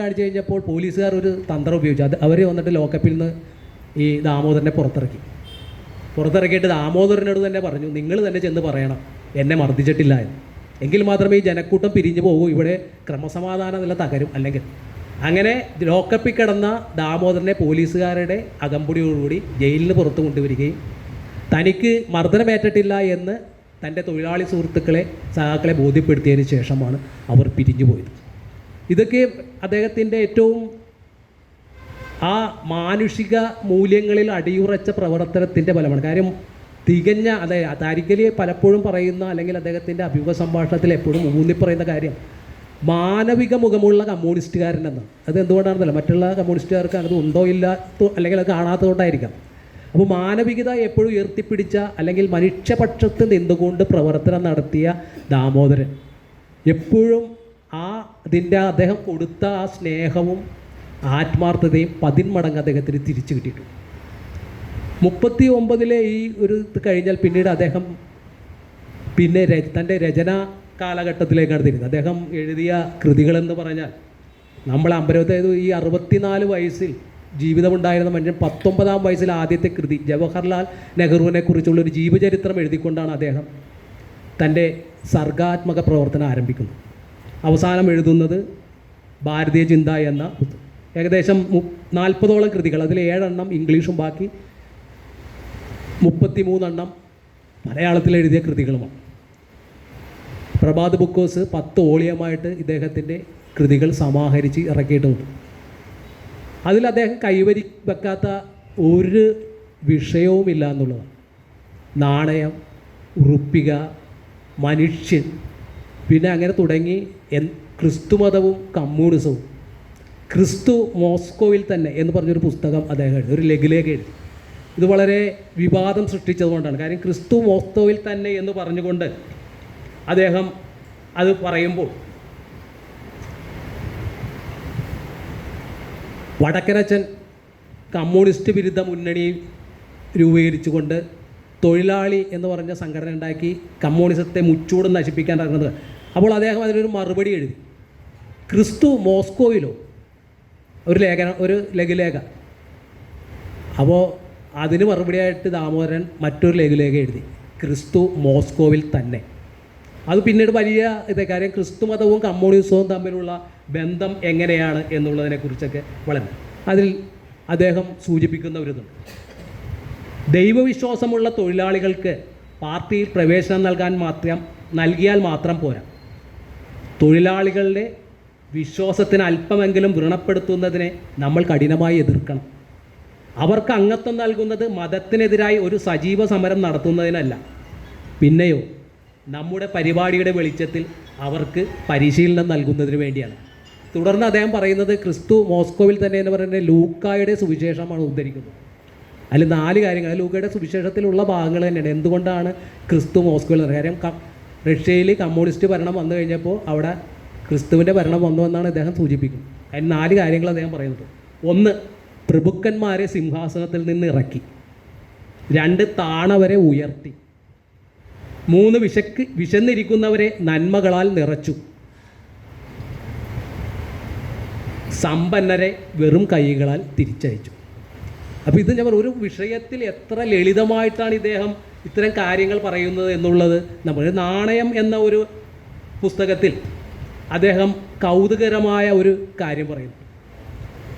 കാണിച്ചു കഴിഞ്ഞപ്പോൾ പോലീസുകാർ ഒരു തന്ത്രം ഉപയോഗിച്ചു. അവർ വന്നിട്ട് ലോക്കപ്പിൽ നിന്ന് ഈ ദാമോദരനെ പുറത്തിറക്കിയിട്ട് ദാമോദരനോട് തന്നെ പറഞ്ഞു, നിങ്ങൾ തന്നെ ചെന്ന് പറയണം എന്നെ മർദ്ദിച്ചിട്ടില്ല എന്ന്. എങ്കിൽ മാത്രമേ ഈ ജനക്കൂട്ടം പിരിഞ്ഞു പോകൂ, ഇവിടെ ക്രമസമാധാന നില തകരും. അല്ലെങ്കിൽ അങ്ങനെ ലോക്കപ്പിൽ കിടന്ന ദാമോദരനെ പോലീസുകാരുടെ അകമ്പടിയോടുകൂടി ജയിലിന് പുറത്ത് കൊണ്ടുവരികയും തനിക്ക് മർദ്ദനമേറ്റിട്ടില്ല എന്ന് തൻ്റെ തൊഴിലാളി സഹാക്കളെ ബോധ്യപ്പെടുത്തിയതിന് ശേഷമാണ് അവർ പിരിഞ്ഞു പോയത്. ഇതൊക്കെ അദ്ദേഹത്തിൻ്റെ ഏറ്റവും ആ മാനുഷിക മൂല്യങ്ങളിൽ അടിയുറച്ച പ്രവർത്തനത്തിൻ്റെ ഫലമാണ്. കാര്യം തികഞ്ഞ താരിഖലി പലപ്പോഴും പറയുന്ന, അല്ലെങ്കിൽ അദ്ദേഹത്തിൻ്റെ അഭിമുഖ സംഭാഷണത്തിൽ എപ്പോഴും ഊന്നിപ്പറയുന്ന കാര്യം മാനവിക മുഖമുള്ള കമ്മ്യൂണിസ്റ്റുകാരനെന്ന്. അത് എന്തുകൊണ്ടാണെന്നല്ല, മറ്റുള്ള കമ്മ്യൂണിസ്റ്റുകാർക്ക് അത് ഉണ്ടോ ഇല്ല, അല്ലെങ്കിൽ അത് കാണാത്തതുകൊണ്ടായിരിക്കാം. അപ്പോൾ മാനവികത എപ്പോഴും ഉയർത്തിപ്പിടിച്ച, അല്ലെങ്കിൽ മനുഷ്യപക്ഷത്ത് നിന്നുകൊണ്ട് പ്രവർത്തനം നടത്തിയ ദാമോദരൻ എപ്പോഴും അദ്ദേഹം കൊടുത്ത ആ സ്നേഹവും ആത്മാർത്ഥതയും 10 മടങ്ങ് അദ്ദേഹത്തിന് തിരിച്ചു കിട്ടിയിട്ടുണ്ട്. 39 ഈ ഒരു ഇത് കഴിഞ്ഞാൽ പിന്നീട് അദ്ദേഹം തൻ്റെ രചനാ കാലഘട്ടത്തിലേക്കാണ് തിരിഞ്ഞത്. അദ്ദേഹം എഴുതിയ കൃതികളെന്ന് പറഞ്ഞാൽ നമ്മൾ അമ്പലത്തേത് ഈ 64 വയസ്സിൽ ജീവിതമുണ്ടായിരുന്ന മനുഷ്യൻ 19-ാം വയസ്സിൽ ആദ്യത്തെ കൃതി ജവഹർലാൽ നെഹ്റുവിനെ കുറിച്ചുള്ളൊരു ജീവചരിത്രം എഴുതിക്കൊണ്ടാണ് അദ്ദേഹം തൻ്റെ സർഗാത്മക പ്രവർത്തനം ആരംഭിക്കുന്നത്. അവസാനം എഴുതുന്നത് ഭാരതീയ ചിന്ത എന്ന ഏകദേശം 40ഓളം കൃതികൾ, അതിൽ 7 ഇംഗ്ലീഷും ബാക്കി 33 മലയാളത്തിൽ എഴുതിയ കൃതികളുമാണ്. പ്രഭാത് ബുക്കോസ് 10 വോളിയമായിട്ട് ഇദ്ദേഹത്തിൻ്റെ കൃതികൾ സമാഹരിച്ച് ഇറക്കിയിട്ടുണ്ട്. അതിൽ അദ്ദേഹം കൈവരി വെക്കാത്ത ഒരു വിഷയവുമില്ല എന്നുള്ളതാണ്. നാണയം, ഉറുപ്പിക, മനുഷ്യൻ, പിന്നെ അങ്ങനെ തുടങ്ങി ക്രിസ്തുമതവും കമ്മ്യൂണിസവും. ക്രിസ്തു മോസ്കോയിൽ തന്നെ എന്ന് പറഞ്ഞൊരു പുസ്തകം അദ്ദേഹം എഴുതി, ഒരു ലഘുലേഖ എഴുതി. ഇത് വളരെ വിവാദം സൃഷ്ടിച്ചതുകൊണ്ടാണ്. കാര്യം ക്രിസ്തു മോസ്കോയിൽ തന്നെ എന്ന് പറഞ്ഞുകൊണ്ട് അദ്ദേഹം അത് പറയുമ്പോൾ വടക്കനച്ചൻ കമ്മ്യൂണിസ്റ്റ് വിരുദ്ധ മുന്നണി രൂപീകരിച്ചുകൊണ്ട് തൊഴിലാളി എന്ന് പറഞ്ഞ സംഘടന ഉണ്ടാക്കി കമ്മ്യൂണിസത്തെ മുച്ചൂടും നശിപ്പിക്കാൻ ഇറങ്ങുന്നത്. അപ്പോൾ അദ്ദേഹം അതിനൊരു മറുപടി എഴുതി, ക്രിസ്തു മോസ്കോയിലോ, ഒരു ലഘുലേഖ. അപ്പോൾ അതിന് മറുപടിയായിട്ട് ദാമോദരൻ മറ്റൊരു ലഘുലേഖ എഴുതി, ക്രിസ്തു മോസ്കോവിൽ തന്നെ. അത് പിന്നീട് വലിയ കാര്യം ക്രിസ്തു മതവും കമ്മ്യൂണിസവും തമ്മിലുള്ള ബന്ധം എങ്ങനെയാണ് എന്നുള്ളതിനെക്കുറിച്ചൊക്കെ വളരെ അതിൽ അദ്ദേഹം സൂചിപ്പിക്കുന്ന ഒരു ഇതുണ്ട്. ദൈവവിശ്വാസമുള്ള തൊഴിലാളികൾക്ക് പാർട്ടിയിൽ പ്രവേശനം നൽകിയാൽ മാത്രം പോരാ, തൊഴിലാളികളുടെ വിശ്വാസത്തിന് അല്പമെങ്കിലും വ്രണപ്പെടുത്തുന്നതിനെ നമ്മൾ കഠിനമായി എതിർക്കണം. അവർക്ക് അംഗത്വം നൽകുന്നത് മതത്തിനെതിരായി ഒരു സജീവ സമരം നടത്തുന്നതിനല്ല, പിന്നെയോ നമ്മുടെ പരിപാടിയുടെ വെളിച്ചത്തിൽ അവർക്ക് പരിശീലനം നൽകുന്നതിന് വേണ്ടിയാണ്. തുടർന്ന് അദ്ദേഹം പറയുന്നത് ക്രിസ്തു മോസ്കോവിൽ തന്നെ എന്ന് പറയുന്നത് ലൂക്കായുടെ സുവിശേഷമാണ് ഉദ്ധരിക്കുന്നത്. അതിൽ 4 കാര്യങ്ങൾ ലൂക്കയുടെ സുവിശേഷത്തിലുള്ള ഭാഗങ്ങൾ തന്നെയാണ്. എന്തുകൊണ്ടാണ് ക്രിസ്തു മോസ്കോയിൽ എന്ന് കാര്യം റഷ്യയിൽ കമ്മ്യൂണിസ്റ്റ് ഭരണം വന്നു കഴിഞ്ഞപ്പോൾ അവിടെ ക്രിസ്തുവിൻ്റെ ഭരണം വന്നു എന്നാണ് അദ്ദേഹം സൂചിപ്പിക്കുന്നത്. അതിന് 4 കാര്യങ്ങൾ അദ്ദേഹം പറയുന്നത്. 1, പ്രഭുക്കന്മാരെ സിംഹാസനത്തിൽ നിന്ന് ഇറക്കി. 2, താണവരെ ഉയർത്തി. 3, വിശന്നിരിക്കുന്നവരെ നന്മകളാൽ നിറച്ചു. സമ്പന്നരെ വെറും കൈകളാൽ തിരിച്ചയച്ചു. അപ്പോൾ ഇത് ഞാൻ ഒരു വിഷയത്തിൽ എത്ര ലളിതമായിട്ടാണ് ഇദ്ദേഹം ഇത്തരം കാര്യങ്ങൾ പറയുന്നത് എന്നുള്ളത് നമ്മൾ നാണയം എന്ന ഒരു പുസ്തകത്തിൽ അദ്ദേഹം കൗതുകരമായ ഒരു കാര്യം പറയുന്നു.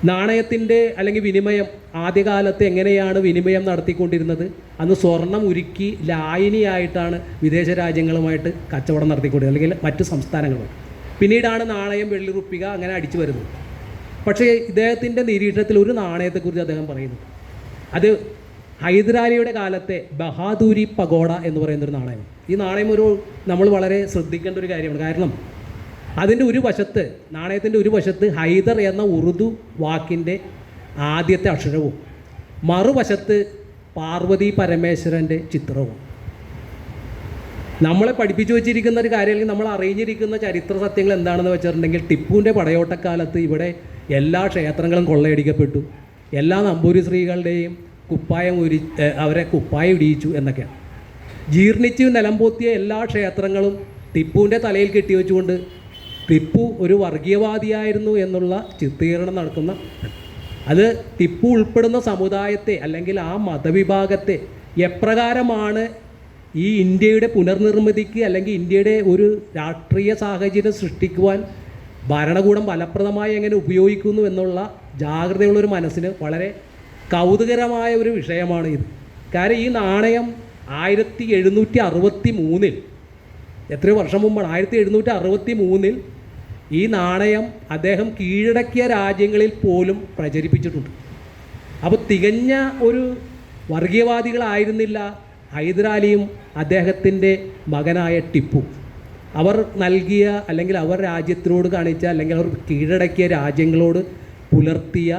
നാണയത്തിൻ്റെ അല്ലെങ്കിൽ വിനിമയം ആദ്യകാലത്ത് എങ്ങനെയാണ് വിനിമയം നടത്തിക്കൊണ്ടിരുന്നത്? അന്ന് സ്വർണം ഉരുക്കി ലായനിയായിട്ടാണ് വിദേശ രാജ്യങ്ങളുമായിട്ട് കച്ചവടം നടത്തിക്കൊണ്ടിരുന്നത്, അല്ലെങ്കിൽ മറ്റു സംസ്ഥാനങ്ങളുമായിട്ട്. പിന്നീടാണ് നാണയം, വെള്ളി, റുപ്പിക അങ്ങനെ അടിച്ചു വരുന്നത്. പക്ഷേ ഇദ്ദേഹത്തിൻ്റെ നിരീക്ഷണത്തിൽ ഒരു നാണയത്തെക്കുറിച്ച് അദ്ദേഹം പറയുന്നു. അത് ഹൈദരാലിയുടെ കാലത്തെ ബഹാദൂരി പഗോഡ എന്ന് പറയുന്നൊരു നാണയം. ഈ നാണയം നമ്മൾ വളരെ ശ്രദ്ധിക്കേണ്ട ഒരു കാര്യമാണ്. കാരണം അതിൻ്റെ ഒരു വശത്ത്, നാണയത്തിൻ്റെ ഒരു വശത്ത് ഹൈദർ എന്ന ഉറുദു വാക്കിൻ്റെ ആദ്യത്തെ അക്ഷരവും മറുവശത്ത് പാർവതി പരമേശ്വരൻ്റെ ചിത്രവും. നമ്മളെ പഠിപ്പിച്ചു വെച്ചിരിക്കുന്ന ഒരു കാര്യം, അല്ലെങ്കിൽ നമ്മൾ അറിഞ്ഞിരിക്കുന്ന ചരിത്ര സത്യങ്ങൾ എന്താണെന്ന് വെച്ചിട്ടുണ്ടെങ്കിൽ, ടിപ്പുവിൻ്റെ പടയോട്ടക്കാലത്ത് ഇവിടെ എല്ലാ ക്ഷേത്രങ്ങളും കൊള്ളയടിക്കപ്പെട്ടു, എല്ലാ നമ്പൂരി സ്ത്രീകളുടെയും അവരെ കുപ്പായം ഇടിയിച്ചു എന്നൊക്കെയാണ്. ജീർണിച്ച് നിലംപൊത്തിയ എല്ലാ ക്ഷേത്രങ്ങളും ടിപ്പുവിൻ്റെ തലയിൽ കെട്ടിവെച്ചുകൊണ്ട് ടിപ്പു ഒരു വർഗീയവാദിയായിരുന്നു എന്നുള്ള ചിത്രീകരണം നടക്കുന്ന അത് ടിപ്പു ഉൾപ്പെടുന്ന സമുദായത്തെ അല്ലെങ്കിൽ ആ മതവിഭാഗത്തെ എപ്രകാരമാണ് ഈ ഇന്ത്യയുടെ പുനർനിർമ്മിതിക്ക് അല്ലെങ്കിൽ ഇന്ത്യയുടെ ഒരു രാഷ്ട്രീയ സാഹചര്യം സൃഷ്ടിക്കുവാൻ ഭരണകൂടം ഫലപ്രദമായി എങ്ങനെ ഉപയോഗിക്കുന്നു എന്നുള്ള ജാഗ്രതയുള്ളൊരു മനസ്സിന് വളരെ കൗതുകരമായ ഒരു വിഷയമാണ് ഇത്. കാരണം ഈ നാണയം 1763 എത്രയോ വർഷം മുമ്പാണ്, 1763 ഈ നാണയം അദ്ദേഹം കീഴടക്കിയ രാജ്യങ്ങളിൽ പോലും പ്രചരിപ്പിച്ചിട്ടുണ്ട്. അപ്പോൾ തികഞ്ഞ ഒരു വർഗീയവാദികളായിരുന്നില്ല ഹൈദരാലിയും അദ്ദേഹത്തിൻ്റെ മകനായ ടിപ്പു. അവർ നൽകിയ അല്ലെങ്കിൽ അവർ രാജ്യത്തിനോട് കാണിച്ച അല്ലെങ്കിൽ അവർ കീഴടക്കിയ രാജ്യങ്ങളോട് പുലർത്തിയ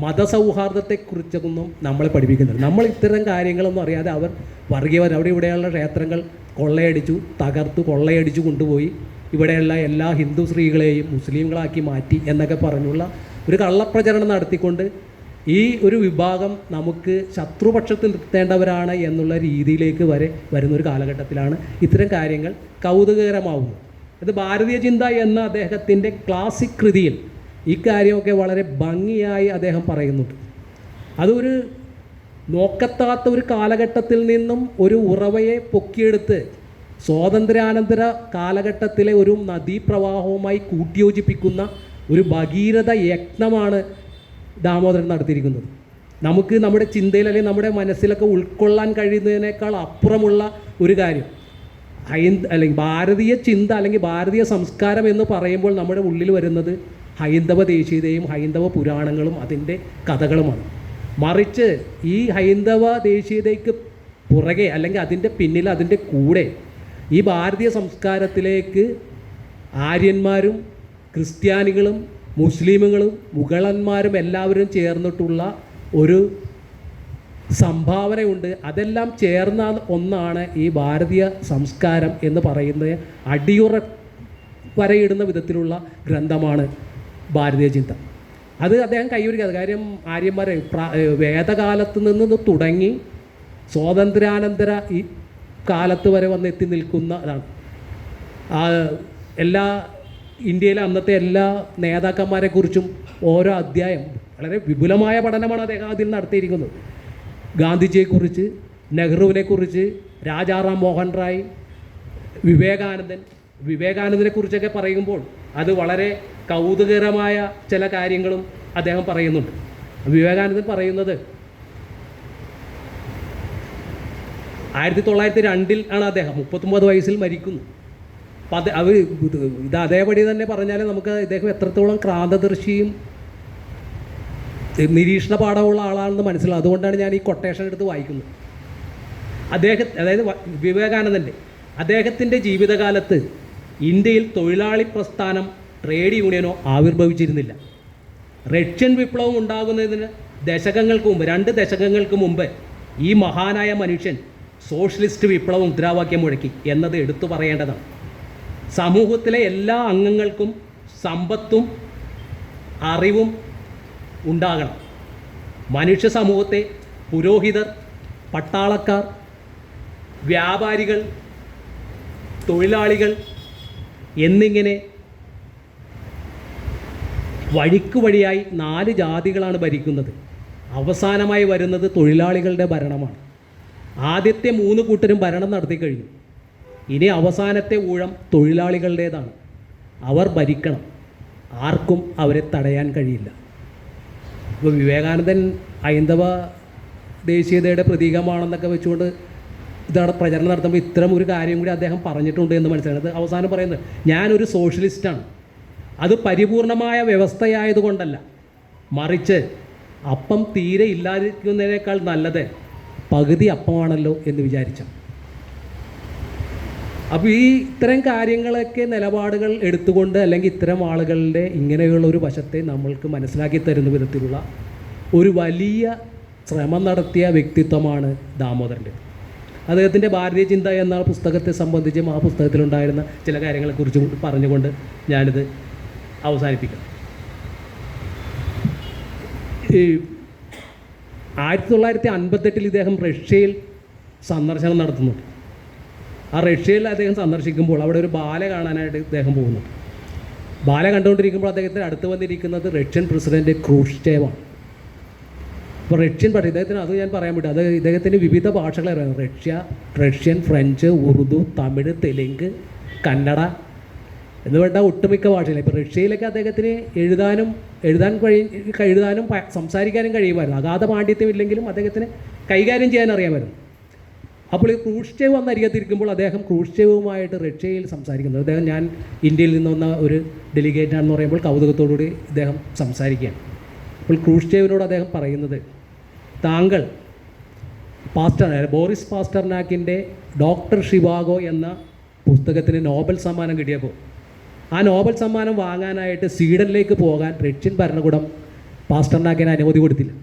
മതസൗഹാർദ്ദത്തെക്കുറിച്ചൊന്നും നമ്മളെ പഠിപ്പിക്കുന്നില്ല. നമ്മൾ ഇത്തരം കാര്യങ്ങളൊന്നും അറിയാതെ അവർ വർഗീയവാദി, അവിടെ ഇവിടെയുള്ള ക്ഷേത്രങ്ങൾ കൊള്ളയടിച്ചു, തകർത്തു, കൊള്ളയടിച്ചു കൊണ്ടുപോയി ഇവിടെയുള്ള എല്ലാ ഹിന്ദു സ്ത്രീകളെയും മുസ്ലിങ്ങളാക്കി മാറ്റി എന്നൊക്കെ പറഞ്ഞുള്ള ഒരു കള്ളപ്രചരണം നടത്തിക്കൊണ്ട് ഈ ഒരു വിഭാഗം നമുക്ക് ശത്രുപക്ഷത്തിൽ നിർത്തേണ്ടവരാണ് എന്നുള്ള രീതിയിലേക്ക് വരെ വരുന്നൊരു കാലഘട്ടത്തിലാണ് ഇത്തരം കാര്യങ്ങൾ കൗതുകകരമാവുന്നത്. ഇത് ഭാരതീയ ചിന്ത എന്ന അദ്ദേഹത്തിൻ്റെ ക്ലാസിക് കൃതിയിൽ ഈ കാര്യമൊക്കെ വളരെ ഭംഗിയായി അദ്ദേഹം പറയുന്നുണ്ട്. അതൊരു നോക്കത്താത്ത ഒരു കാലഘട്ടത്തിൽ നിന്നും ഒരു ഉറവയെ പൊക്കിയെടുത്ത് സ്വാതന്ത്ര്യാനന്തര കാലഘട്ടത്തിലെ ഒരു നദീപ്രവാഹവുമായി കൂട്ടിയോജിപ്പിക്കുന്ന ഒരു ഭഗീരഥ യജ്ഞമാണ് ദാമോദരൻ നടത്തിയിരിക്കുന്നത്. നമുക്ക് നമ്മുടെ ചിന്തയിൽ അല്ലെങ്കിൽ നമ്മുടെ മനസ്സിലൊക്കെ ഉൾക്കൊള്ളാൻ കഴിയുന്നതിനേക്കാൾ അപ്പുറമുള്ള ഒരു കാര്യം അല്ലെങ്കിൽ ഭാരതീയ ചിന്ത അല്ലെങ്കിൽ ഭാരതീയ സംസ്കാരം എന്ന് പറയുമ്പോൾ നമ്മുടെ ഉള്ളിൽ വരുന്നത് ഹൈന്ദവ ദേശീയതയും ഹൈന്ദവ പുരാണങ്ങളും അതിൻ്റെ കഥകളുമാണ്. മറിച്ച് ഈ ഹൈന്ദവ ദേശീയതയ്ക്ക് പുറകെ അല്ലെങ്കിൽ അതിൻ്റെ പിന്നിൽ അതിൻ്റെ കൂടെ ഈ ഭാരതീയ സംസ്കാരത്തിലേക്ക് ആര്യന്മാരും ക്രിസ്ത്യാനികളും മുസ്ലിമുകളും മുഗളന്മാരും എല്ലാവരും ചേർന്നിട്ടുള്ള ഒരു സംഭാവനയുണ്ട്. അതെല്ലാം ചേർന്ന ഒന്നാണ് ഈ ഭാരതീയ സംസ്കാരം എന്ന് പറയുന്നത്. അടിയുറ വരയിടുന്ന വിധത്തിലുള്ള ഗ്രന്ഥമാണ് ഭാരതീയ ചിന്ത. അത് അദ്ദേഹം കൈയൊരുക്കാതെ കാര്യം ആര്യന്മാരെ വേദകാലത്ത് നിന്ന് തുടങ്ങി സ്വാതന്ത്ര്യാനന്തര ഈ കാലത്ത് വരെ വന്നെത്തി നിൽക്കുന്നതാണ്. എല്ലാ ഇന്ത്യയിലെ അന്നത്തെ എല്ലാ നേതാക്കന്മാരെക്കുറിച്ചും ഓരോ അധ്യായം വളരെ വിപുലമായ പഠനമാണ് അദ്ദേഹം അതിൽ നടത്തിയിരിക്കുന്നത്. ഗാന്ധിജിയെക്കുറിച്ച്, നെഹ്റുവിനെക്കുറിച്ച്, രാജാറാം മോഹൻ റായ്, വിവേകാനന്ദനെക്കുറിച്ചൊക്കെ പറയുമ്പോൾ അത് വളരെ കൗതുകരമായ ചില കാര്യങ്ങളും അദ്ദേഹം പറയുന്നുണ്ട്. വിവേകാനന്ദൻ പറയുന്നത് 1902 ആണ് അദ്ദേഹം 39 വയസ്സിൽ മരിക്കുന്നു. അപ്പം ഇത് അതേപടി തന്നെ പറഞ്ഞാൽ നമുക്ക് ഇദ്ദേഹം എത്രത്തോളം ക്രാന്തദർശിയും നിരീക്ഷണ പാഠമുള്ള ആളാണെന്ന് മനസ്സിലാവും. അതുകൊണ്ടാണ് ഞാൻ ഈ കൊട്ടേഷൻ എടുത്ത് വായിക്കുന്നത്. അതായത് അദ്ദേഹത്തിൻ്റെ ജീവിതകാലത്ത് ഇന്ത്യയിൽ തൊഴിലാളി പ്രസ്ഥാനം, ട്രേഡ് യൂണിയനോ ആവിർഭവിച്ചിരുന്നില്ല. റഷ്യൻ വിപ്ലവം ഉണ്ടാകുന്നതിന് 2 ദശകങ്ങൾക്ക് മുമ്പ് ഈ മഹാനായ മനുഷ്യൻ സോഷ്യലിസ്റ്റ് വിപ്ലവ മുദ്രാവാക്യം മുഴക്കി എന്നത് എടുത്തു പറയേണ്ടതാണ്. സമൂഹത്തിലെ എല്ലാ അംഗങ്ങൾക്കും സമ്പത്തും അറിവും ഉണ്ടാകണം. മനുഷ്യ സമൂഹത്തെ പുരോഹിതർ, പട്ടാളക്കാർ, വ്യാപാരികൾ, തൊഴിലാളികൾ എന്നിങ്ങനെ വഴിയായി 4 ജാതികളാണ് ഭരിക്കുന്നത്. അവസാനമായി വരുന്നത് തൊഴിലാളികളുടെ ഭരണമാണ്. ആദ്യത്തെ 3 കൂട്ടരും ഭരണം നടത്തി കഴിഞ്ഞു. ഇനി അവസാനത്തെ ഊഴം തൊഴിലാളികളുടേതാണ്. അവർ ഭരിക്കണം, ആർക്കും അവരെ തടയാൻ കഴിയില്ല. ഇപ്പോൾ വിവേകാനന്ദൻ ഹൈന്ദവ ദേശീയതയുടെ പ്രതീകമാണെന്നൊക്കെ വെച്ചുകൊണ്ട് ഇതാണ് പ്രചരണം നടത്തുമ്പോൾ ഇത്തരം ഒരു കാര്യം കൂടി അദ്ദേഹം പറഞ്ഞിട്ടുണ്ട് എന്ന് മനസ്സിലായത്. അവസാനം പറയുന്നത് ഞാനൊരു സോഷ്യലിസ്റ്റാണ്. അത് പരിപൂർണമായ വ്യവസ്ഥയായതുകൊണ്ടല്ല, മറിച്ച് അപ്പം തീരെ ഇല്ലാതിരിക്കുന്നതിനേക്കാൾ നല്ലത് പകുതി അപ്പമാണല്ലോ എന്ന് വിചാരിച്ച. അപ്പോൾ ഈ ഇത്തരം കാര്യങ്ങളൊക്കെ നിലപാടുകൾ എടുത്തുകൊണ്ട് അല്ലെങ്കിൽ ഇത്തരം ആളുകളുടെ ഇങ്ങനെയുള്ള ഒരു വശത്തെ നമ്മൾക്ക് മനസ്സിലാക്കി തരുന്ന വിധത്തിലുള്ള ഒരു വലിയ ശ്രമം നടത്തിയ വ്യക്തിത്വമാണ് ദാമോദരൻ്റെ. അദ്ദേഹത്തിൻ്റെ ഭാരതീയ ചിന്ത എന്ന പുസ്തകത്തെ സംബന്ധിച്ചും ആ പുസ്തകത്തിലുണ്ടായിരുന്ന ചില കാര്യങ്ങളെക്കുറിച്ച് പറഞ്ഞുകൊണ്ട് ഞാനിത് അവസാനിപ്പിക്കാം. ഈ 1958 ഇദ്ദേഹം റഷ്യയിൽ സന്ദർശനം നടത്തുന്നുണ്ട്. ആ റഷ്യയിൽ അദ്ദേഹം സന്ദർശിക്കുമ്പോൾ അവിടെ ഒരു ബാല കാണാനായിട്ട് ഇദ്ദേഹം പോകുന്നുണ്ട്. ബാല കണ്ടുകൊണ്ടിരിക്കുമ്പോൾ അദ്ദേഹത്തിന് അടുത്ത് വന്നിരിക്കുന്നത് റഷ്യൻ പ്രസിഡന്റ് ക്രൂഷ്ചേവാണ്. അപ്പോൾ റഷ്യൻ ഭാഷ ഇദ്ദേഹത്തിന് അത് ഞാൻ പറയാൻ പറ്റും, അത് ഇദ്ദേഹത്തിന് വിവിധ ഭാഷകൾ അറിയാം. റഷ്യൻ, ഫ്രഞ്ച്, ഉറുദു, തമിഴ്, തെലുങ്ക്, കന്നഡ എന്ന് വേണ്ട ഒട്ടുമിക്ക ഭാഷയില്ല. ഇപ്പോൾ റഷ്യയിലൊക്കെ അദ്ദേഹത്തിന് എഴുതാനും സംസാരിക്കാനും കഴിയുമായിരുന്നു. അഗാധ പാണ്ഡിത്യം ഇല്ലെങ്കിലും അദ്ദേഹത്തിന് കൈകാര്യം ചെയ്യാൻ അറിയാമായിരുന്നു. അപ്പോൾ ഈ ക്രൂഷ്ചേവ് വന്ന് അരികത്തിരിക്കുമ്പോൾ അദ്ദേഹം ക്രൂഷ്ചേവുമായിട്ട് റഷ്യയിൽ സംസാരിക്കുന്നത്, അദ്ദേഹം ഞാൻ ഇന്ത്യയിൽ നിന്ന് വന്ന ഒരു ഡെലിഗേറ്റാണെന്ന് പറയുമ്പോൾ കൗതുകത്തോടുകൂടി ഇദ്ദേഹം സംസാരിക്കുകയാണ്. അപ്പോൾ ക്രൂഷ്ചേവിനോട് അദ്ദേഹം പറയുന്നത്, താങ്കൾ ബോറിസ് പാസ്റ്റർനാക്കിൻ്റെ ഡോക്ടർ ഷിവാഗോ എന്ന പുസ്തകത്തിന് നോബൽ സമ്മാനം കിട്ടിയപ്പോൾ ആ നോബൽ സമ്മാനം വാങ്ങാനായിട്ട് സ്വീഡനിലേക്ക് പോകാൻ റഷ്യൻ ഭരണകൂടം പാസ്റ്റർനാക്കിന് അനുമതി കൊടുത്തില്ല.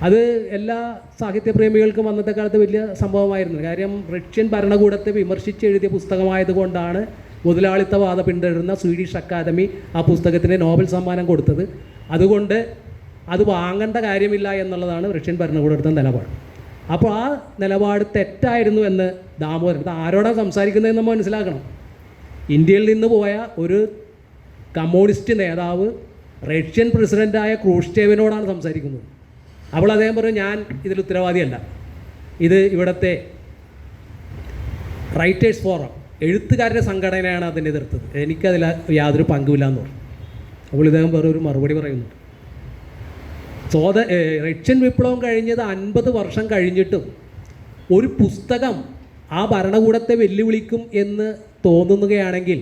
അത് എല്ലാ സാഹിത്യപ്രേമികൾക്കും അന്നത്തെ കാലത്ത് വലിയ സംഭവമായിരുന്നു. കാര്യം റഷ്യൻ ഭരണകൂടത്തെ വിമർശിച്ച് എഴുതിയ പുസ്തകമായതുകൊണ്ടാണ് മുതലാളിത്തവാദം പിന്തുടരുന്ന സ്വീഡിഷ് അക്കാദമി ആ പുസ്തകത്തിന് നോബൽ സമ്മാനം കൊടുത്തത്. അതുകൊണ്ട് അത് വാങ്ങേണ്ട കാര്യമില്ല എന്നുള്ളതാണ് റഷ്യൻ ഭരണകൂടം എടുത്ത നിലപാട്. അപ്പോൾ ആ നിലപാട് തെറ്റായിരുന്നു എന്ന് ദാമോദരൻ, ഇത് ആരോടാണ് സംസാരിക്കുന്നതെന്ന് നമ്മൾ മനസ്സിലാക്കണം. ഇന്ത്യയിൽ നിന്ന് പോയ ഒരു കമ്മ്യൂണിസ്റ്റ് നേതാവ് റഷ്യൻ പ്രസിഡൻ്റായ ക്രൂഷ്ചേവിനോടാണ് സംസാരിക്കുന്നത്. അപ്പോൾ അദ്ദേഹം പറഞ്ഞു, ഞാൻ ഇതിൽ ഉത്തരവാദിയല്ല, ഇത് ഇവിടുത്തെ റൈറ്റേഴ്സ് ഫോറം, എഴുത്തുകാരുടെ സംഘടനയാണ് അതിനെ എതിർത്തത്, എനിക്കതിൽ യാതൊരു പങ്കുമില്ല എന്ന് പറഞ്ഞു. അപ്പോൾ ഇദ്ദേഹം വേറെ ഒരു മറുപടി പറയുന്നുണ്ട്. റഷ്യൻ വിപ്ലവം കഴിഞ്ഞത് 50 വർഷം കഴിഞ്ഞിട്ടും ഒരു പുസ്തകം ആ ഭരണകൂടത്തെ വെല്ലുവിളിക്കും എന്ന് തോന്നുകയാണെങ്കിൽ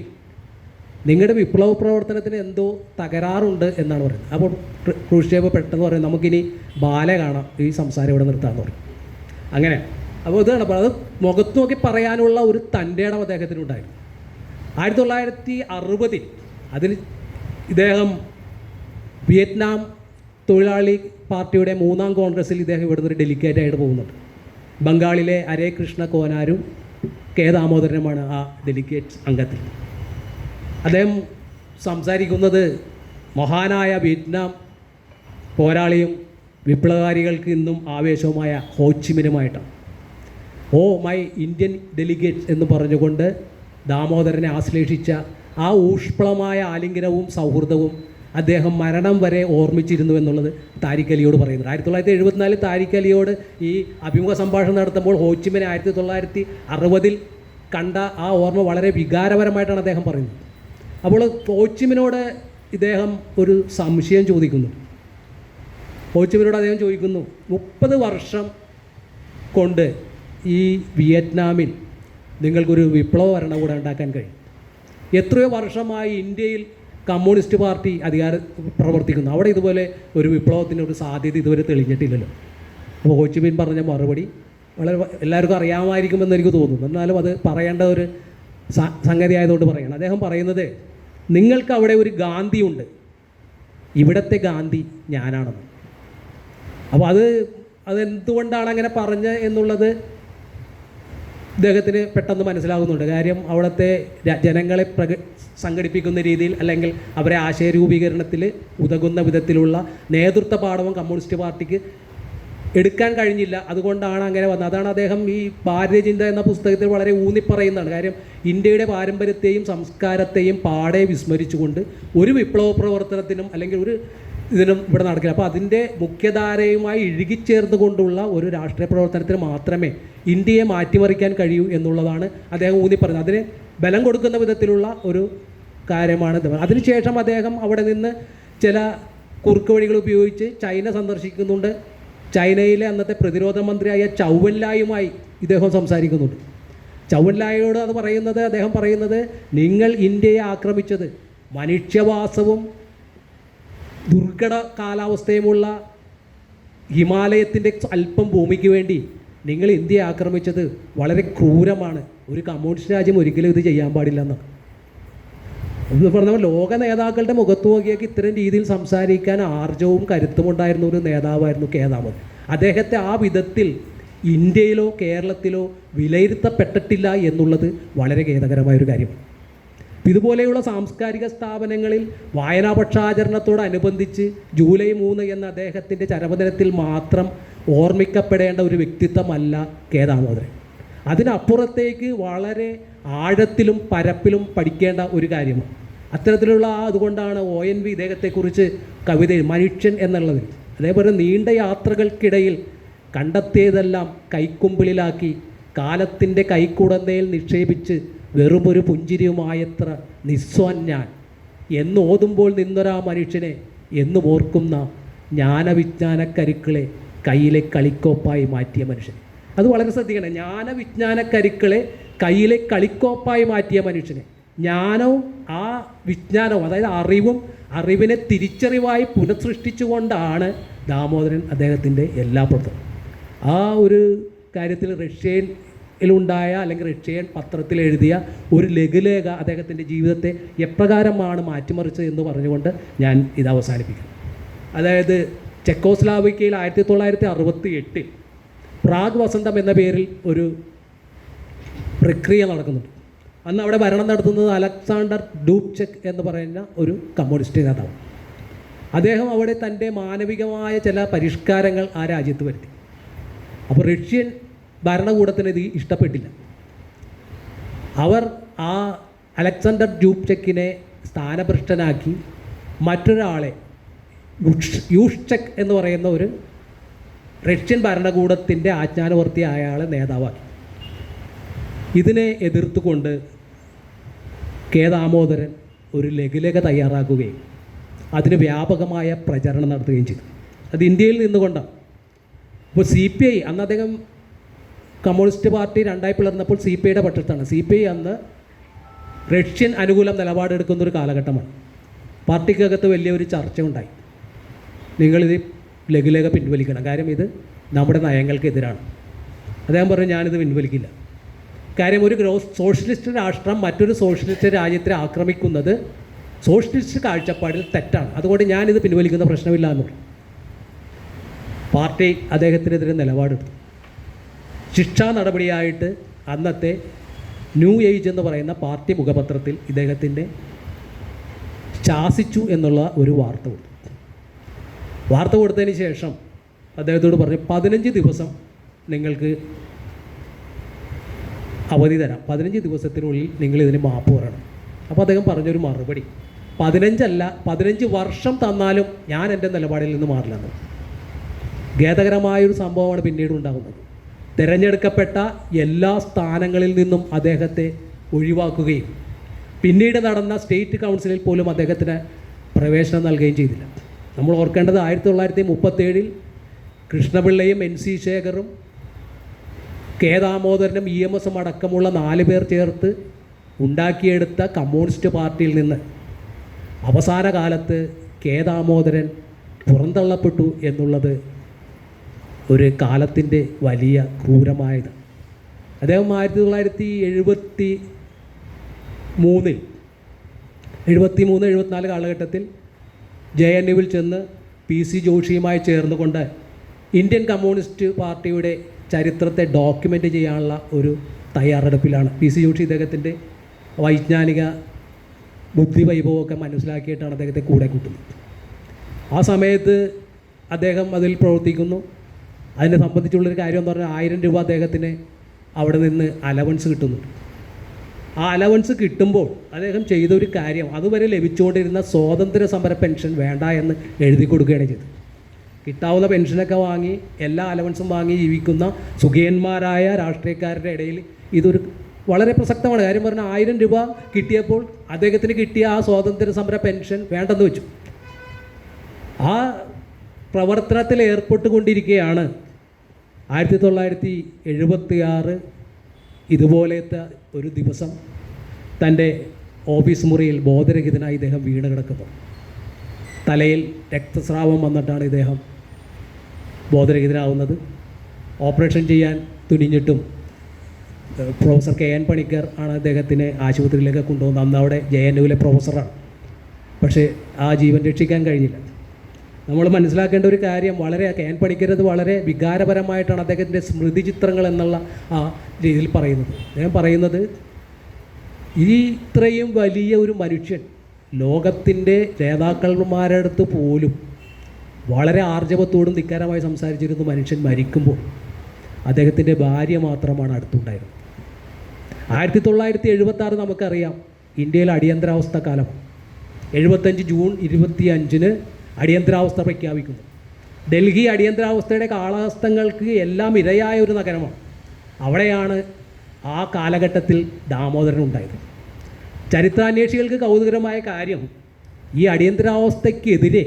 നിങ്ങളുടെ വിപ്ലവ പ്രവർത്തനത്തിന് എന്തോ തകരാറുണ്ട് എന്നാണ് പറയുന്നത്. അപ്പോൾ ക്രൂഷ്ചേവ് പെട്ടെന്ന് പറയും, നമുക്കിനി ബാല കാണാം, ഈ സംസാരം ഇവിടെ നിർത്താമെന്ന് പറയും. അങ്ങനെ അപ്പോൾ ഇതാണ് അത് മുഖത്ത് നോക്കി പറയാനുള്ള ഒരു തൻ്റെ ഇടം അദ്ദേഹത്തിനുണ്ടായിരുന്നു. 1960 അതിന് ഇദ്ദേഹം വിയറ്റ്നാം തൊഴിലാളി പാർട്ടിയുടെ 3ാം കോൺഗ്രസ്സിൽ ഇദ്ദേഹം ഇവിടുന്ന് ഒരു ഡെലിഗേറ്റായിട്ട് പോകുന്നുണ്ട്. ബംഗാളിലെ ഹരേ കൃഷ്ണ കോനാരും കെ ദാമോദരനുമാണ് ആ ഡെലിഗേറ്റ് അംഗത്തിൽ. അദ്ദേഹം സംസാരിക്കുന്നത് മഹാനായ വിയറ്റ്നാം പോരാളിയും വിപ്ലവകാരികൾക്ക് ഇന്നും ആവേശവുമായ ഹോച്ചിമിനുമായിട്ടാണ്. ഓ മൈ ഇന്ത്യൻ ഡെലിഗേറ്റ് എന്ന് പറഞ്ഞുകൊണ്ട് ദാമോദരനെ ആശ്ലേഷിച്ച ആ ഊഷ്മളമായ ആലിംഗനവും സൗഹൃദവും അദ്ദേഹം മരണം വരെ ഓർമ്മിച്ചിരുന്നു എന്നുള്ളത് താരിഖ് അലിയോട് പറയുന്നത്. 1974 താരിഖ് അലിയോട് ഈ അഭിമുഖ സംഭാഷണം നടത്തുമ്പോൾ ഹോച്ചിമിനെ 1960 കണ്ട ആ ഓർമ്മ വളരെ വികാരപരമായിട്ടാണ് അദ്ദേഹം പറയുന്നത്. അപ്പോൾ ഹോച്ചിമിനോട് ഇദ്ദേഹം ഒരു സംശയം ചോദിക്കുന്നു. ഹോച്ചിമിനോട് അദ്ദേഹം ചോദിക്കുന്നു, 30 വർഷം കൊണ്ട് ഈ വിയറ്റ്നാമിൽ നിങ്ങൾക്കൊരു വിപ്ലവ ഭരണകൂടം ഉണ്ടാക്കാൻ കഴിയും. എത്രയോ വർഷമായി ഇന്ത്യയിൽ കമ്മ്യൂണിസ്റ്റ് പാർട്ടി പ്രവർത്തിക്കുന്നു, അവിടെ ഇതുപോലെ ഒരു വിപ്ലവത്തിൻ്റെ ഒരു സാധ്യത ഇതുവരെ തെളിഞ്ഞിട്ടില്ലല്ലോ. അപ്പോൾ ഹോച്ചിമിൻ പറഞ്ഞ മറുപടി വളരെ എല്ലാവർക്കും അറിയാമായിരിക്കുമെന്ന് എനിക്ക് തോന്നുന്നു, എന്നാലും അത് പറയേണ്ട ഒരു സംഗതി ആയതുകൊണ്ട് പറയണം. അദ്ദേഹം പറയുന്നത്, നിങ്ങൾക്ക് അവിടെ ഒരു ഗാന്ധിയുണ്ട്, ഇവിടുത്തെ ഗാന്ധി ഞാനാണെന്ന്. അപ്പോൾ അതെന്തുകൊണ്ടാണ് അങ്ങനെ പറഞ്ഞത് എന്നുള്ളത് ഇദ്ദേഹത്തിന് പെട്ടെന്ന് മനസ്സിലാകുന്നുണ്ട്. കാര്യം അവിടുത്തെ ജനങ്ങളെ സംഘടിപ്പിക്കുന്ന രീതിയിൽ അല്ലെങ്കിൽ അവരെ ആശയരൂപീകരണത്തിൽ ഉതകുന്ന വിധത്തിലുള്ള നേതൃത്വ പാഠവും കമ്മ്യൂണിസ്റ്റ് പാർട്ടിക്ക് എടുക്കാൻ കഴിഞ്ഞില്ല. അതുകൊണ്ടാണ് അങ്ങനെ വന്നത്. അതാണ് അദ്ദേഹം ഈ ഭാരതീയ എന്ന പുസ്തകത്തിൽ വളരെ ഊന്നിപ്പറയുന്നതാണ്. കാര്യം ഇന്ത്യയുടെ പാരമ്പര്യത്തെയും സംസ്കാരത്തെയും പാടെ വിസ്മരിച്ചുകൊണ്ട് ഒരു വിപ്ലവ പ്രവർത്തനത്തിനും അല്ലെങ്കിൽ ഒരു ഇതിനും ഇവിടെ നടക്കില്ല. അപ്പോൾ അതിൻ്റെ മുഖ്യധാരയുമായി ഇഴുകിച്ചേർന്നുകൊണ്ടുള്ള ഒരു രാഷ്ട്രീയ പ്രവർത്തനത്തിന് മാത്രമേ ഇന്ത്യയെ മാറ്റിമറിക്കാൻ കഴിയൂ എന്നുള്ളതാണ് അദ്ദേഹം ഊന്നിപ്പറയുന്നത്. അതിന് ബലം കൊടുക്കുന്ന വിധത്തിലുള്ള ഒരു കാര്യമാണ്. അതിനുശേഷം അദ്ദേഹം അവിടെ നിന്ന് ചില കുറുക്ക് വഴികൾ ഉപയോഗിച്ച് ചൈന സന്ദർശിക്കുന്നുണ്ട്. ചൈനയിലെ അന്നത്തെ പ്രതിരോധ മന്ത്രിയായ ചൗവൻലായുമായി ഇദ്ദേഹം സംസാരിക്കുന്നുണ്ട്. ചൗവൻലായോട് അദ്ദേഹം പറയുന്നത്, നിങ്ങൾ ഇന്ത്യയെ ആക്രമിച്ചത് മനുഷ്യവാസവും ദുർഘട കാലാവസ്ഥയുമുള്ള ഹിമാലയത്തിൻ്റെ അല്പം ഭൂമിക്ക് വേണ്ടി നിങ്ങൾ ഇന്ത്യയെ ആക്രമിച്ചത് വളരെ ക്രൂരമാണ്, ഒരു കമ്മ്യൂണിസ്റ്റ് രാജ്യം ഒരിക്കലും ഇത് ചെയ്യാൻ പാടില്ലെന്നാണ്. എന്ന് പറഞ്ഞാൽ ലോക നേതാക്കളുടെ മുഖത്ത് നോക്കിയൊക്കെ ഇത്തരം രീതിയിൽ സംസാരിക്കാൻ ആർജവും കരുത്തും ഉണ്ടായിരുന്ന ഒരു നേതാവായിരുന്നു കെ ദാമോദരൻ. അദ്ദേഹത്തെ ആ വിധത്തിൽ ഇന്ത്യയിലോ കേരളത്തിലോ വിലയിരുത്തപ്പെട്ടിട്ടില്ല എന്നുള്ളത് വളരെ ഖേദകരമായൊരു കാര്യമാണ്. ഇതുപോലെയുള്ള സാംസ്കാരിക സ്ഥാപനങ്ങളിൽ വായനാപക്ഷാചരണത്തോടനുബന്ധിച്ച് ജൂലൈ 3 എന്ന അദ്ദേഹത്തിൻ്റെ ചരമദിനത്തിൽ മാത്രം ഓർമ്മിക്കപ്പെടേണ്ട ഒരു വ്യക്തിത്വമല്ല കെ ദാമോദരൻ. അതിനപ്പുറത്തേക്ക് വളരെ ആഴത്തിലും പരപ്പിലും പഠിക്കേണ്ട ഒരു കാര്യമാണ്. അത്തരത്തിലുള്ള അതുകൊണ്ടാണ് ONV ഇദ്ദേഹത്തെക്കുറിച്ച് കവിത മനുഷ്യൻ എന്നുള്ളതിൽ. അതേപോലെ നീണ്ട യാത്രകൾക്കിടയിൽ കണ്ടെത്തിയതെല്ലാം കൈക്കുമ്പിളിലാക്കി കാലത്തിൻ്റെ കൈക്കുടന്തയിൽ നിക്ഷേപിച്ച് വെറുമൊരു പുഞ്ചിരിയുമായത്ര നിസ്വാൻ ഞാൻ എന്ന് ഓതുമ്പോൾ നിന്നൊരാ മനുഷ്യനെ എന്നും ഓർക്കുന്ന ജ്ഞാനവിജ്ഞാന കരുക്കളെ കയ്യിലെ കളിക്കോപ്പായി മാറ്റിയ മനുഷ്യൻ. അത് വളരെ ശ്രദ്ധിക്കണം. ജ്ഞാനവിജ്ഞാന കരുക്കളെ കയ്യിലെ കളിക്കോപ്പായി മാറ്റിയ മനുഷ്യനെ, ജ്ഞാനവും ആ വിജ്ഞാനവും, അതായത് അറിവിനെ തിരിച്ചറിവായി പുനഃസൃഷ്ടിച്ചുകൊണ്ടാണ് ദാമോദരൻ അദ്ദേഹത്തിൻ്റെ എല്ലാ പ്രവർത്തനം. ആ ഒരു കാര്യത്തിൽ റഷ്യയിലുണ്ടായ അല്ലെങ്കിൽ റഷ്യൻ പത്രത്തിൽ എഴുതിയ ഒരു ലഘുലേഖ അദ്ദേഹത്തിൻ്റെ ജീവിതത്തെ എപ്രകാരമാണ് മാറ്റിമറിച്ചത് എന്ന് പറഞ്ഞുകൊണ്ട് ഞാൻ ഇത് അവസാനിപ്പിക്കുന്നു. അതായത് ചെക്കോസ്ലാവിക്കയിൽ 1968 പ്രാഗ് വസന്തം എന്ന പേരിൽ ഒരു പ്രക്രിയ നടക്കുന്നുണ്ട്. അന്ന് അവിടെ ഭരണം നടത്തുന്നത് അലക്സാണ്ടർ ഡൂബ്ചെക്ക് എന്ന് പറയുന്ന ഒരു കമ്മ്യൂണിസ്റ്റ് നേതാവ്. അദ്ദേഹം അവിടെ തൻ്റെ മാനവികമായ ചില പരിഷ്കാരങ്ങൾ ആ രാജ്യത്ത് വരുത്തി. അപ്പോൾ റഷ്യൻ ഭരണകൂടത്തിന് ഇത് ഇഷ്ടപ്പെട്ടില്ല. അവർ ആ അലക്സാണ്ടർ ഡൂബ്ചെക്കിനെ സ്ഥാനഭ്രഷ്ടനാക്കി മറ്റൊരാളെ യൂഷ്ചെക്ക് എന്ന് പറയുന്ന ഒരു റഷ്യൻ ഭരണകൂടത്തിൻ്റെ ആജ്ഞാനുവർത്തി അയാളെ നേതാവാക്കി. ഇതിനെ എതിർത്തുകൊണ്ട് കെ ദാമോദരൻ ഒരു ലഘുലേഖ തയ്യാറാക്കുകയും അതിന് വ്യാപകമായ പ്രചരണം നടത്തുകയും ചെയ്തു. അത് ഇന്ത്യയിൽ നിന്നുകൊണ്ടാണ്. ഇപ്പോൾ CPI അന്ന് അദ്ദേഹം കമ്മ്യൂണിസ്റ്റ് പാർട്ടി രണ്ടായി പിളർന്നപ്പോൾ CPIയുടെ പക്ഷത്താണ്. CPI അന്ന് റഷ്യൻ അനുകൂല നിലപാടെടുക്കുന്നൊരു കാലഘട്ടമാണ്. പാർട്ടിക്കകത്ത് വലിയൊരു ചർച്ച ഉണ്ടായി. നിങ്ങളിത് ലഘുലേഖ പിൻവലിക്കണം, കാര്യം ഇത് നമ്മുടെ നയങ്ങൾക്കെതിരാണ്. അദ്ദേഹം പറഞ്ഞു ഞാനിത് പിൻവലിക്കില്ല. കാര്യം ഒരു സോഷ്യലിസ്റ്റ് രാഷ്ട്രം മറ്റൊരു സോഷ്യലിസ്റ്റ് രാജ്യത്തെ ആക്രമിക്കുന്നത് സോഷ്യലിസ്റ്റ് കാഴ്ചപ്പാടിൽ തെറ്റാണ്, അതുകൊണ്ട് ഞാനിത് പിൻവലിക്കുന്ന പ്രശ്നമില്ല എന്ന് പറഞ്ഞു. പാർട്ടി അദ്ദേഹത്തിനെതിരെ നിലപാടെടുത്തു. ശിക്ഷാ നടപടിയായിട്ട് അന്നത്തെ ന്യൂ ഏജ് എന്ന് പറയുന്ന പാർട്ടി മുഖപത്രത്തിൽ ഇദ്ദേഹത്തിൻ്റെ ശാസിച്ചു എന്നുള്ള ഒരു വാർത്ത കൊടുത്തു. വാർത്ത കൊടുത്തതിന് ശേഷം അദ്ദേഹത്തോട് പറഞ്ഞു 15 ദിവസം നിങ്ങൾക്ക് അവധി തരാം, 15 ദിവസത്തിനുള്ളിൽ നിങ്ങളിതിന് മാപ്പ് പറയണം. അപ്പോൾ അദ്ദേഹം പറഞ്ഞൊരു മറുപടി 15 അല്ല 15 വർഷം തന്നാലും ഞാൻ എൻ്റെ നിലപാടിൽ നിന്ന് മാറില്ലെന്ന്. ഖേദകരമായൊരു സംഭവമാണ് പിന്നീട് ഉണ്ടാകുന്നത്. തിരഞ്ഞെടുക്കപ്പെട്ട എല്ലാ സ്ഥാനങ്ങളിൽ നിന്നും അദ്ദേഹത്തെ ഒഴിവാക്കുകയും പിന്നീട് നടന്ന സ്റ്റേറ്റ് കൗൺസിലിൽ പോലും അദ്ദേഹത്തിന് പ്രവേശനം നൽകുകയും ചെയ്തില്ല. നമ്മൾ ഓർക്കേണ്ടത് 1937 കൃഷ്ണപിള്ളയും NC ശേഖറും കെ ദാമോദരനും EMS അടക്കമുള്ള 4 പേർ ചേർത്ത് ഉണ്ടാക്കിയെടുത്ത കമ്മ്യൂണിസ്റ്റ് പാർട്ടിയിൽ നിന്ന് അവസാന കാലത്ത് കെ ദാമോദരൻ പുറന്തള്ളപ്പെട്ടു എന്നുള്ളത് ഒരു കാലത്തിൻ്റെ വലിയ ക്രൂരമായത്. അദ്ദേഹം 1973-74 കാലഘട്ടത്തിൽ JNUവിൽ ചെന്ന് PC ജോഷിയുമായി ചേർന്നുകൊണ്ട് ഇന്ത്യൻ കമ്മ്യൂണിസ്റ്റ് പാർട്ടിയുടെ ചരിത്രത്തെ ഡോക്യുമെൻ്റ് ചെയ്യാനുള്ള ഒരു തയ്യാറെടുപ്പിലാണ്. PC ജോഷി ഇദ്ദേഹത്തിൻ്റെ വൈജ്ഞാനിക ബുദ്ധിവൈഭവമൊക്കെ മനസ്സിലാക്കിയിട്ടാണ് അദ്ദേഹത്തെ കൂടെ കൂട്ടുന്നത്. ആ സമയത്ത് അദ്ദേഹം അതിൽ പ്രവർത്തിക്കുന്നു. അതിനെ സംബന്ധിച്ചുള്ളൊരു കാര്യം എന്ന് പറഞ്ഞാൽ 1000 രൂപ അദ്ദേഹത്തിന് അവിടെ നിന്ന് അലവൻസ് കിട്ടുന്നുണ്ട്. ആ അലവൻസ് കിട്ടുമ്പോൾ അദ്ദേഹം ചെയ്തൊരു കാര്യം, അതുവരെ ലഭിച്ചുകൊണ്ടിരുന്ന സ്വാതന്ത്ര്യ സമര പെൻഷൻ വേണ്ട എന്ന് എഴുതി കൊടുക്കുകയാണ് ചെയ്തത്. കിട്ടാവുന്ന പെൻഷനൊക്കെ വാങ്ങി എല്ലാ അലവൻസും വാങ്ങി ജീവിക്കുന്ന സുഖിയന്മാരായ രാഷ്ട്രീയക്കാരുടെ ഇടയിൽ ഇതൊരു വളരെ പ്രസക്തമാണ്. കാര്യം പറഞ്ഞാൽ 1000 രൂപ കിട്ടിയപ്പോൾ അദ്ദേഹത്തിന് കിട്ടിയ ആ സ്വാതന്ത്ര്യ സമര പെൻഷൻ വേണ്ടെന്ന് വെച്ചു. ആ പ്രവർത്തനത്തിൽ ഏർപ്പെട്ടുകൊണ്ടിരിക്കുകയാണ് 1976 ഇതുപോലത്തെ ഒരു ദിവസം തൻ്റെ ഓഫീസ് മുറിയിൽ ബോധരഹിതനായി ഇദ്ദേഹം വീണ് കിടക്കുന്നു. തലയിൽ രക്തസ്രാവം വന്നിട്ടാണ് ഇദ്ദേഹം ബോധരഹിതനാവുന്നത്. ഓപ്പറേഷൻ ചെയ്യാൻ തുനിഞ്ഞിട്ടും പ്രൊഫസർ KN പണിക്കർ ആണ് അദ്ദേഹത്തിനെ ആശുപത്രിയിലേക്ക് കൊണ്ടുവന്നത്. അന്ന് അവിടെ JNUവിലെ പ്രൊഫസറാണ്. പക്ഷേ ആ ജീവൻ രക്ഷിക്കാൻ കഴിഞ്ഞില്ല. നമ്മൾ മനസ്സിലാക്കേണ്ട ഒരു കാര്യം, വളരെ KN പണിക്കർ അത് വളരെ വികാരപരമായിട്ടാണ് അദ്ദേഹത്തിൻ്റെ സ്മൃതി ചിത്രങ്ങൾ എന്നുള്ള ആ രീതിയിൽ പറയുന്നത്. അദ്ദേഹം പറയുന്നത് ഇത്രയും വലിയ ഒരു മനുഷ്യൻ ലോകത്തിൻ്റെ നേതാക്കന്മാരുടെ അടുത്ത് പോലും വളരെ ആർജവത്തോടും ധിക്കാരമായി സംസാരിച്ചിരുന്ന മനുഷ്യൻ മരിക്കുമ്പോൾ അദ്ദേഹത്തിൻ്റെ ഭാര്യ മാത്രമാണ് അടുത്തുണ്ടായിരുന്നത്. 1976 നമുക്കറിയാം, ഇന്ത്യയിൽ അടിയന്തരാവസ്ഥ കാലം. 75 ജൂൺ 25 അടിയന്തരാവസ്ഥ പ്രഖ്യാപിക്കുന്നു. ഡൽഹി അടിയന്തരാവസ്ഥയുടെ കാളഹസ്തങ്ങൾക്ക് എല്ലാം ഇരയായ ഒരു നഗരമാണ്. അവിടെയാണ് ആ കാലഘട്ടത്തിൽ ദാമോദരൻ ഉണ്ടായത്. ചരിത്രാന്വേഷികൾക്ക് കൗതുകരമായ കാര്യം, ഈ അടിയന്തരാവസ്ഥയ്ക്കെതിരെ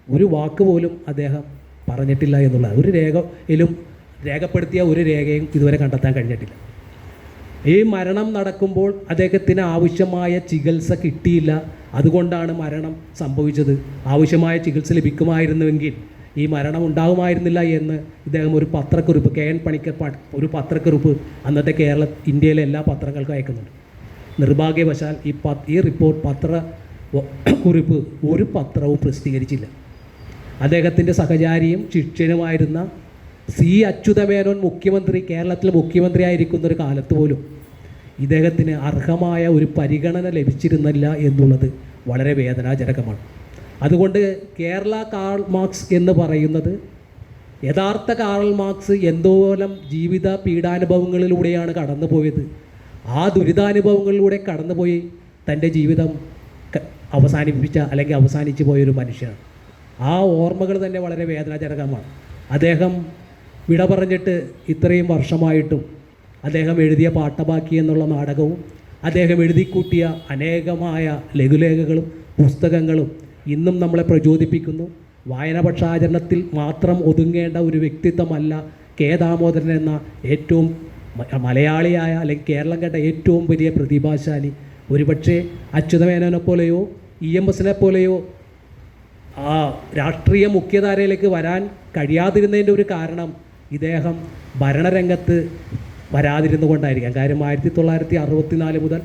ഒരു വാക്ക് പോലും അദ്ദേഹം പറഞ്ഞിട്ടില്ല എന്നുള്ളത്. ഒരു രേഖയിലും രേഖപ്പെടുത്തിയ ഒരു രേഖയും ഇതുവരെ കണ്ടെത്താൻ കഴിഞ്ഞിട്ടില്ല. ഈ മരണം നടക്കുമ്പോൾ അദ്ദേഹത്തിന് ആവശ്യമായ ചികിത്സ കിട്ടിയില്ല, അതുകൊണ്ടാണ് മരണം സംഭവിച്ചത്. ആവശ്യമായ ചികിത്സ ലഭിക്കുമായിരുന്നുവെങ്കിൽ ഈ മരണം ഉണ്ടാകുമായിരുന്നില്ല എന്ന് ഇദ്ദേഹം ഒരു പത്രക്കുറിപ്പ്, കെ എൻ പണിക്കർ ഒരു പത്രക്കുറിപ്പ് അന്നത്തെ ഇന്ത്യയിലെ എല്ലാ പത്രങ്ങൾക്കും അയക്കുന്നുണ്ട്. നിർഭാഗ്യവശാൽ ഈ റിപ്പോർട്ട് പത്രക്കുറിപ്പ് ഒരു പത്രവും പ്രസിദ്ധീകരിച്ചില്ല. അദ്ദേഹത്തിൻ്റെ സഹചാരിയും ശിഷ്യനുമായിരുന്ന സി അച്യുതമേനോൻ കേരളത്തിലെ മുഖ്യമന്ത്രി ആയിരിക്കുന്ന ഒരു കാലത്ത് പോലും ഇദ്ദേഹത്തിന് അർഹമായ ഒരു പരിഗണന ലഭിച്ചിരുന്നില്ല എന്നുള്ളത് വളരെ വേദനാജനകമാണ്. അതുകൊണ്ട് കേരള കാൾ മാർക്സ് എന്ന് പറയുന്നത്, യഥാർത്ഥ കാൾ മാർക്സ് എന്തോരം ജീവിത പീഡാനുഭവങ്ങളിലൂടെയാണ് കടന്നുപോയത്. ആ ദുരിതാനുഭവങ്ങളിലൂടെ കടന്നുപോയി തൻ്റെ ജീവിതം അവസാനിച്ചു പോയൊരു മനുഷ്യനാണ്. ആ ഓർമ്മകൾ തന്നെ വളരെ വേദനാജനകമാണ്. അദ്ദേഹം വിട പറഞ്ഞിട്ട് ഇത്രയും വർഷമായിട്ടും അദ്ദേഹം എഴുതിയ പാട്ടബാക്കി എന്നുള്ള നാടകവും അദ്ദേഹം എഴുതിക്കൂട്ടിയ അനേകമായ ലഘുലേഖകളും പുസ്തകങ്ങളും ഇന്നും നമ്മളെ പ്രചോദിപ്പിക്കുന്നു. വായനപക്ഷാചരണത്തിൽ മാത്രം ഒതുങ്ങേണ്ട ഒരു വ്യക്തിത്വമല്ല കെ ദാമോദരൻ എന്ന ഏറ്റവും മലയാളിയായ, അല്ലെങ്കിൽ കേരളം കണ്ട ഏറ്റവും വലിയ പ്രതിഭാശാലി. ഒരുപക്ഷെ അച്യുതമേനോനെ പോലെയോ EMS പോലെയോ ആ രാഷ്ട്രീയ മുഖ്യധാരയിലേക്ക് വരാൻ കഴിയാതിരുന്നതിൻ്റെ ഒരു കാരണം ഇദ്ദേഹം ഭരണരംഗത്ത് വരാതിരുന്നു കൊണ്ടായിരിക്കാം. കാര്യം 1964 മുതൽ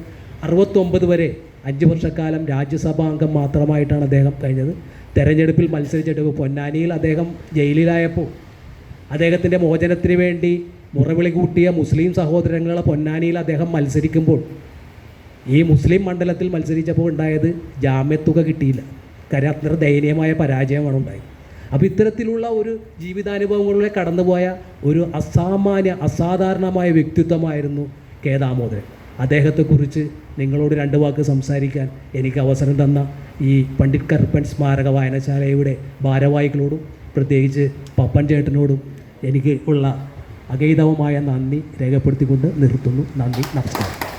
69 വരെ 5 വർഷക്കാലം രാജ്യസഭാ അംഗം മാത്രമായിട്ടാണ് അദ്ദേഹം കഴിഞ്ഞത്. തെരഞ്ഞെടുപ്പിൽ മത്സരിച്ചിട്ട് പൊന്നാനിയിൽ അദ്ദേഹം ജയിലിലായപ്പോൾ അദ്ദേഹത്തിൻ്റെ മോചനത്തിന് വേണ്ടി മുറവിളി കൂട്ടിയ മുസ്ലിം സഹോദരങ്ങളെ പൊന്നാനിയിൽ അദ്ദേഹം മത്സരിക്കുമ്പോൾ, ഈ മുസ്ലിം മണ്ഡലത്തിൽ മത്സരിച്ചപ്പോൾ ഉണ്ടായത് ജാമ്യത്തുക കിട്ടിയില്ല. അത്ര ദയനീയമായ പരാജയമാണ് ഉണ്ടായത്. അപ്പോൾ ഇത്തരത്തിലുള്ള ഒരു ജീവിതാനുഭവങ്ങളിലൂടെ കടന്നുപോയ ഒരു അസാധാരണമായ വ്യക്തിത്വമായിരുന്നു കെ ദാമോദരൻ. അദ്ദേഹത്തെക്കുറിച്ച് നിങ്ങളോട് 2 വാക്ക് സംസാരിക്കാൻ എനിക്ക് അവസരം തന്ന ഈ പണ്ഡിറ്റ് കറുപ്പൻ സ്മാരക വായനശാലയുടെ ഭാരവാഹികളോടും പ്രത്യേകിച്ച് പപ്പൻ ചേട്ടനോടും എനിക്ക് ഉള്ള അഗൈതവമായ നന്ദി രേഖപ്പെടുത്തിക്കൊണ്ട് നിർത്തുന്നു. നന്ദി, നമസ്കാരം.